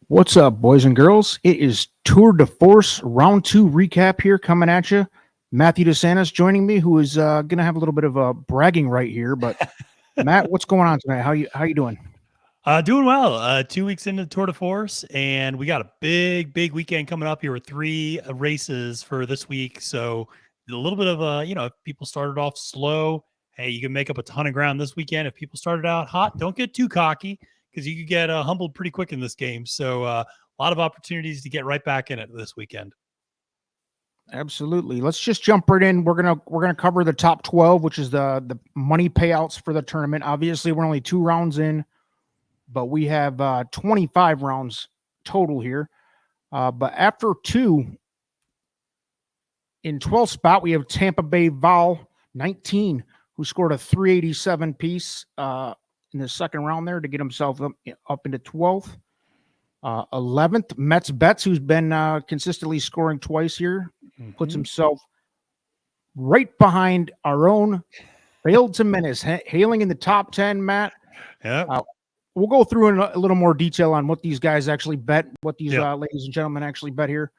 What's up, boys and girls? It is Tour de Force Round 2 recap here coming at you. Matthew DeSantis joining me, who is going to have a little bit of a bragging right here. But Matt, what's going on tonight? How you doing? Doing well. 2 weeks into the Tour de Force, and we got a big weekend coming up here with three races for this week. So a little bit of if people started off slow, hey, you can make up a ton of ground this weekend. If people started out hot, don't get too cocky because you could get humbled pretty quick in this game. So a lot of opportunities to get right back in it this weekend. Absolutely. Let's just jump right in. We're gonna cover the top 12, which is the money payouts for the tournament. Obviously, we're only 2 rounds in, but we have 25 rounds total here. But after two, in 12th spot, we have Tampa Bay Val 19, who scored a 387 piece in the second round there to get himself up into 12th. 11th, Mets Betts, who's been consistently scoring twice here, puts himself right behind our own Failed to Menace, hailing in the top 10, Matt. Yeah. We'll go through in a little more detail on what these guys actually bet, what these ladies and gentlemen actually bet here.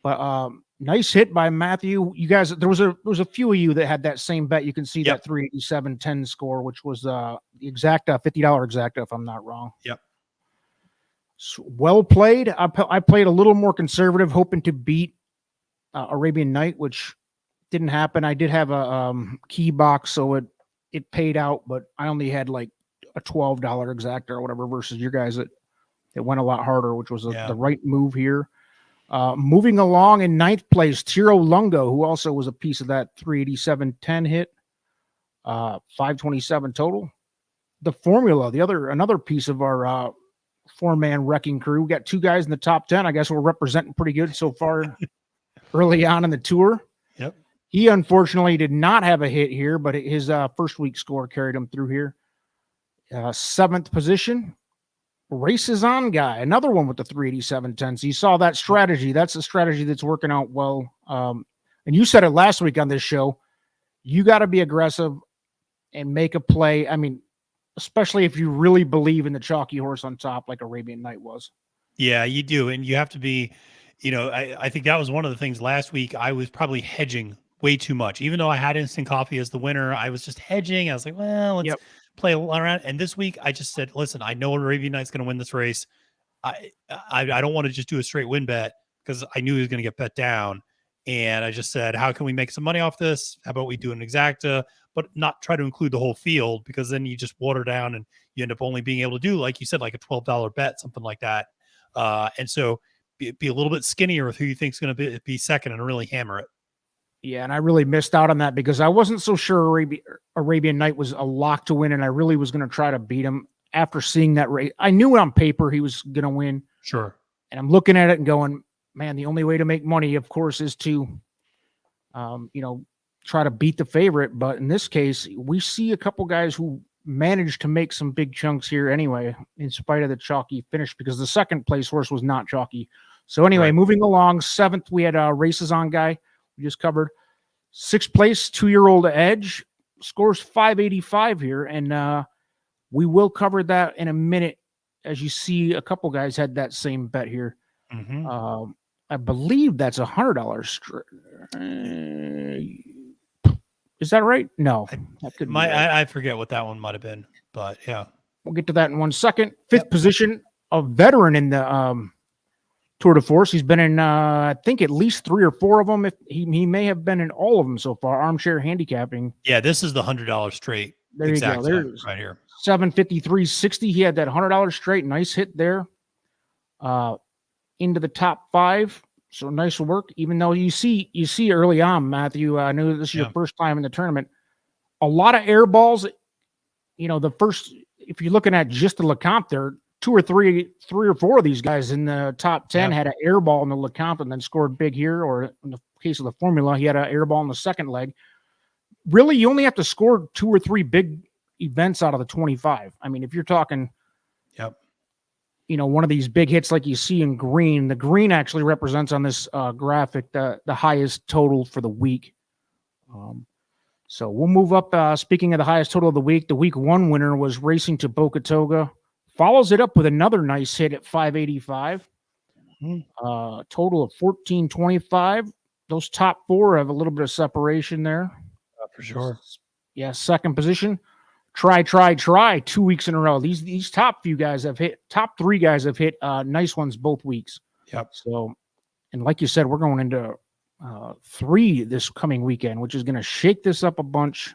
But nice hit by Matthew. You guys, there was a few of you that had that same bet. You can see that 387.10 score, which was the exacta $50 exacta, if I'm not wrong. Yep. So well played. I played a little more conservative, hoping to beat Arabian Night, which didn't happen. I did have a key box, so it paid out, but I only had like a $12 exacta or whatever versus your guys that went a lot harder, which was the right move here. Moving along in ninth place, Tiro Lungo, who also was a piece of that 387.10 hit, 527 total. The Formula, another piece of our four-man wrecking crew. We got two guys in the top 10. I guess we're representing pretty good so far early on in the tour. Yep. He unfortunately did not have a hit here, but his first week score carried him through here. Seventh position, Races On guy, another one with the 387.10. So you saw that strategy. That's a strategy that's working out well. And you said it last week on this show. You got to be aggressive and make a play. I mean, especially if you really believe in the chalky horse on top like Arabian Night was. Yeah, you do. And you have to be, I think that was one of the things last week. I was probably hedging way too much. Even though I had Instant Coffee as the winner, I was just hedging. I was like, well, let's play around. And this week I just said, listen, I know Arabian Night's going to win this race. I don't want to just do a straight win bet because I knew he was going to get bet down. And I just said, how can we make some money off this? How about we do an exacta, but not try to include the whole field, because then you just water down and you end up only being able to do, like you said, like a $12 bet, something like that. And so be a little bit skinnier with who you think is going to be second and really hammer it. Yeah, and I really missed out on that because I wasn't so sure Arabian Night was a lock to win, and I really was going to try to beat him after seeing that race. I knew on paper he was going to win. Sure. And I'm looking at it and going, man, the only way to make money, of course, is to, try to beat the favorite. But in this case, we see a couple guys who managed to make some big chunks here anyway, in spite of the chalky finish, because the second place horse was not chalky. So anyway, moving along, seventh, we had Races On guy. We just covered. Sixth place, 2-year-old Edge, scores 585 here. And we will cover that in a minute. As you see, a couple guys had that same bet here. I believe that's $100. Is that right? No. That could be right. I forget what that one might have been, but yeah. We'll get to that in 1 second. Fifth position, a veteran in the Tour de Force. He's been in, I think, at least 3 or 4 of them. If he may have been in all of them so far. Armchair Handicapping. Yeah, this is the $100 straight. There you go. There's right here. 753.60. He had that $100 straight. Nice hit there. Into the top 5. So nice work. Even though you see early on, Matthew, I know this is your first time in the tournament. A lot of air balls. The first, if you're looking at just the Lecomte there, 2 or 3 or 4 of these guys in the top 10 had an air ball in the Lecomte and then scored big here. Or in the case of the Formula, he had an air ball in the second leg. Really, you only have to score 2 or 3 big events out of the 25. I mean, if you're talking, one of these big hits like you see in green, the green actually represents on this graphic the highest total for the week. So we'll move up. Speaking of the highest total of the week 1 winner was Racing to Boca Toga, follows it up with another nice hit at 585. Total of 1425. Those top four have a little bit of separation there. For sure. Yeah, second position. Try 2 weeks in a row. These top three guys have hit nice ones both weeks. Yep. So, and like you said, we're going into 3 this coming weekend, which is going to shake this up a bunch.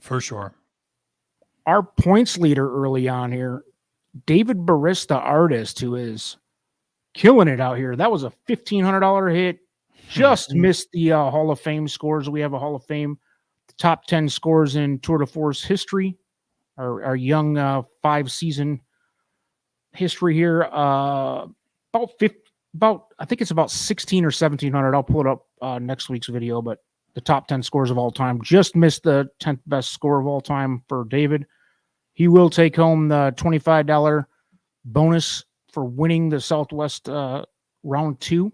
For sure. Our points leader early on here, David Barista Artist, who is killing it out here. That was a $1,500 hit. Just missed the Hall of Fame scores. We have a Hall of Fame, the top 10 scores in Tour de Force history. Our young 5-season history here. I think it's about 16 or 1,700. I'll pull it up next week's video, but the top 10 scores of all time. Just missed the 10th best score of all time for David. He will take home the $25 bonus for winning the Southwest round 2.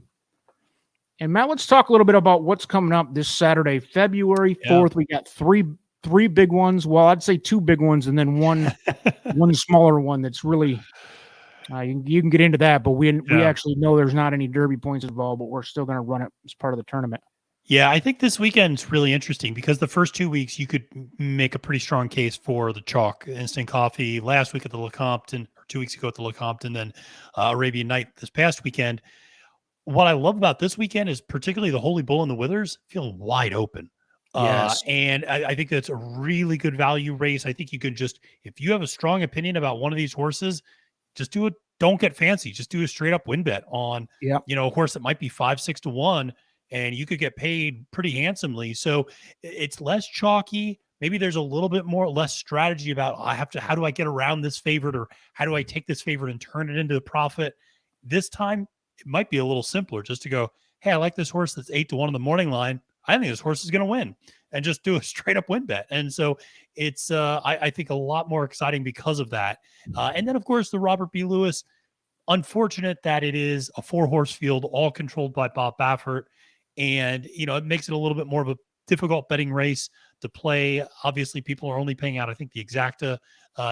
And Matt, let's talk a little bit about what's coming up this Saturday, February 4th. We got three big ones. Well, I'd say 2 big ones and then one smaller one that's really you can get into that, but we actually know there's not any Derby points involved, but we're still going to run it as part of the tournament. Yeah, I think this weekend's really interesting because the first 2 weeks you could make a pretty strong case for the chalk. Instant Coffee last week at the Lecompton, or 2 weeks ago at the Lecompton, then Arabian Night this past weekend. What I love about this weekend is particularly the Holy Bull and the Withers feel wide open. Yes. And I think that's a really good value race. I think you could just, if you have a strong opinion about one of these horses, just do it. Don't get fancy. Just do a straight up win bet on, a horse that might be 5-6 to 1, and you could get paid pretty handsomely. So it's less chalky. Maybe there's a little bit less strategy about how do I get around this favorite, or how do I take this favorite and turn it into a profit? This time it might be a little simpler just to go, hey, I like this horse that's 8 to 1 in the morning line. I think this horse is going to win, and just do a straight up win bet. And so it's, I think, a lot more exciting because of that. And then, of course, the Robert B. Lewis, unfortunate that it is a 4-horse field, all controlled by Bob Baffert. And, it makes it a little bit more of a difficult betting race to play. Obviously, people are only paying out, I think, the exacta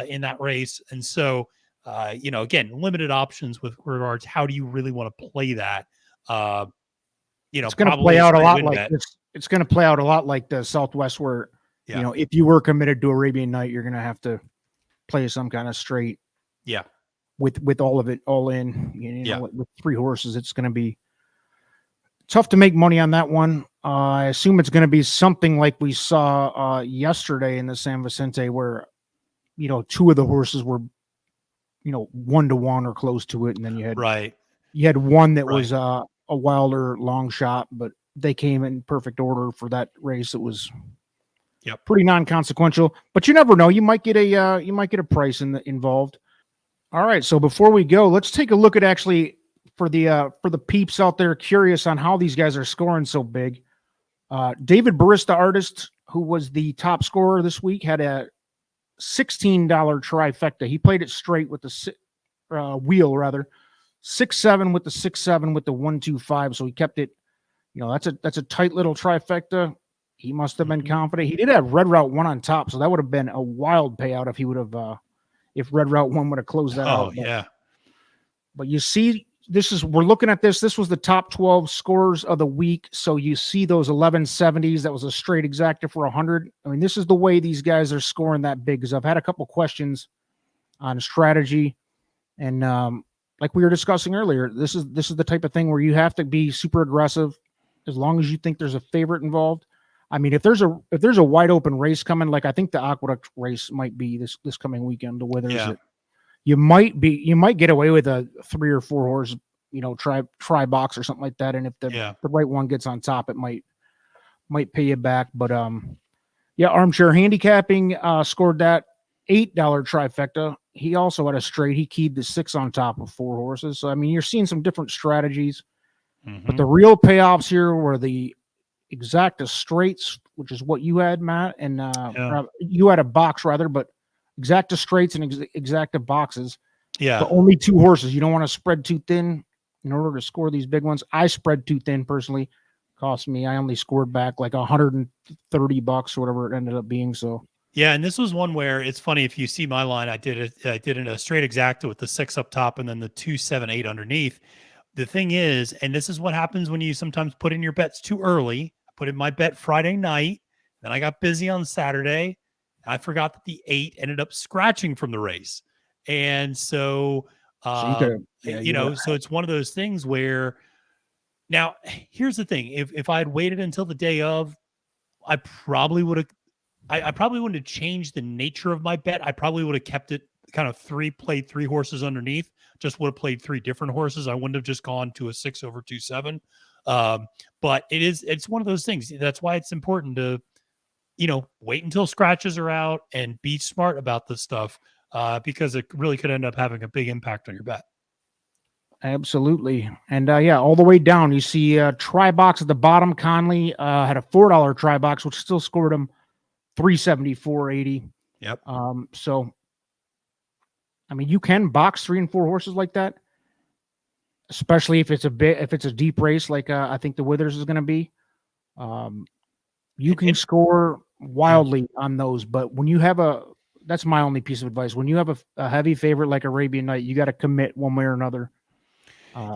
in that race. And so, again, limited options with regards, how do you really want to play that? It's going to play out a lot like this. It's going to play out a lot like the Southwest, where, if you were committed to Arabian Night, you're going to have to play some kind of straight. Yeah. With all of it all in, with 3 horses, it's going to be tough to make money on that one. I assume it's going to be something like we saw yesterday in the San Vicente, where, 2 of the horses were, 1 to 1 or close to it. And then you had one that was a wilder long shot, but they came in perfect order for that race. It was pretty non-consequential, but you never know. You might get a price involved. All right. So before we go, let's take a look at actually for the peeps out there curious on how these guys are scoring so big. David Barista Artist, who was the top scorer this week, had a $16 trifecta. He played it straight with the wheel, rather 6-7 with the 6-7 with the 1-2-5. So he kept it. That's a tight little trifecta. He must have been confident. He did have Red Route 1 on top, so that would have been a wild payout if he would have. If Red Route 1 would have closed that out. But you see, we're looking at this. This was the top 12 scores of the week. So you see those 1170s. That was a straight exacta for 100. I mean, this is the way these guys are scoring that big, because I've had a couple questions on strategy. And like we were discussing earlier, this is the type of thing where you have to be super aggressive as long as you think there's a favorite involved. I mean, if there's a wide open race coming, like I think the Aqueduct race might be this coming weekend, the Withers, you might get away with a 3 or 4 horse, try box or something like that. And if the right one gets on top, it might pay you back. But Armchair Handicapping scored that $8 trifecta. He also had a straight. He keyed the 6 on top of 4 horses. So I mean, you're seeing some different strategies, but the real payoffs here were the exacta straights, which is what you had, Matt, and you had a box rather, but exacta straights and exacta boxes. But only 2 horses. You don't want to spread too thin in order to score these big ones. I spread too thin personally. Cost me. I only scored back like $130 or whatever it ended up being. So Yeah, and this was one where it's funny if you see my line. I did a straight exacta with the 6 up top and then the 2, 7, 8 underneath. The thing is, and this is what happens when you sometimes put in your bets too early. I put in my bet Friday night, then I got busy on Saturday. I forgot that the 8 ended up scratching from the race, and so So you could, yeah, you would. so it's one of those things where now here's the thing: if I had waited until the day of, I probably would have I probably wouldn't have changed the nature of my bet. I probably would have kept it kind of played three horses underneath, just would have played three different horses. I wouldn't have just gone to a 6 over 2, 7. But it's one of those things. That's why it's important to, wait until scratches are out and be smart about this stuff, because it really could end up having a big impact on your bet. Absolutely. And yeah, all the way down, you see try box at the bottom. Conley had a $4 try box, which still scored him 374.80. Yep. So, I mean, you can box 3 and 4 horses like that, especially if it's a deep race like I think the Withers is going to be. You can score wildly on those, but when you have that's my only piece of advice. When you have a heavy favorite like Arabian Night, you got to commit one way or another.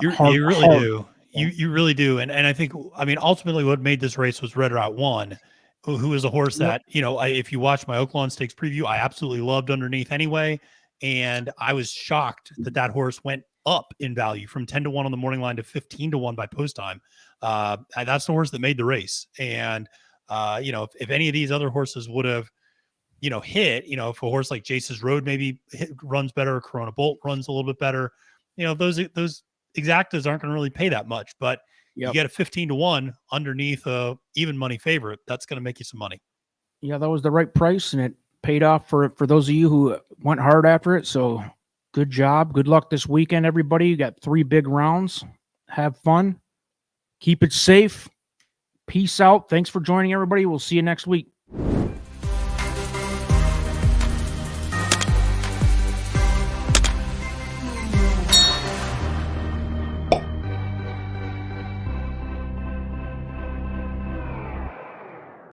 You really do. You really do. And I think, ultimately what made this race was Red Route 1, who is a horse that, if you watch my Oaklawn Stakes preview, I absolutely loved underneath anyway. And I was shocked that horse went up in value from 10 to 1 on the morning line to 15 to 1 by post time. That's the horse that made the race. And, if any of these other horses would have, hit, if a horse like Jace's Road maybe runs better, Corona Bolt runs a little bit better, those exactas aren't going to really pay that much, but you get a 15 to 1 underneath a even money favorite. That's going to make you some money. Yeah, that was the right price, and it paid off for those of you who went hard after it. So good job. Good luck this weekend, everybody. You got 3 big rounds. Have fun. Keep it safe. Peace out. Thanks for joining, everybody. We'll see you next week.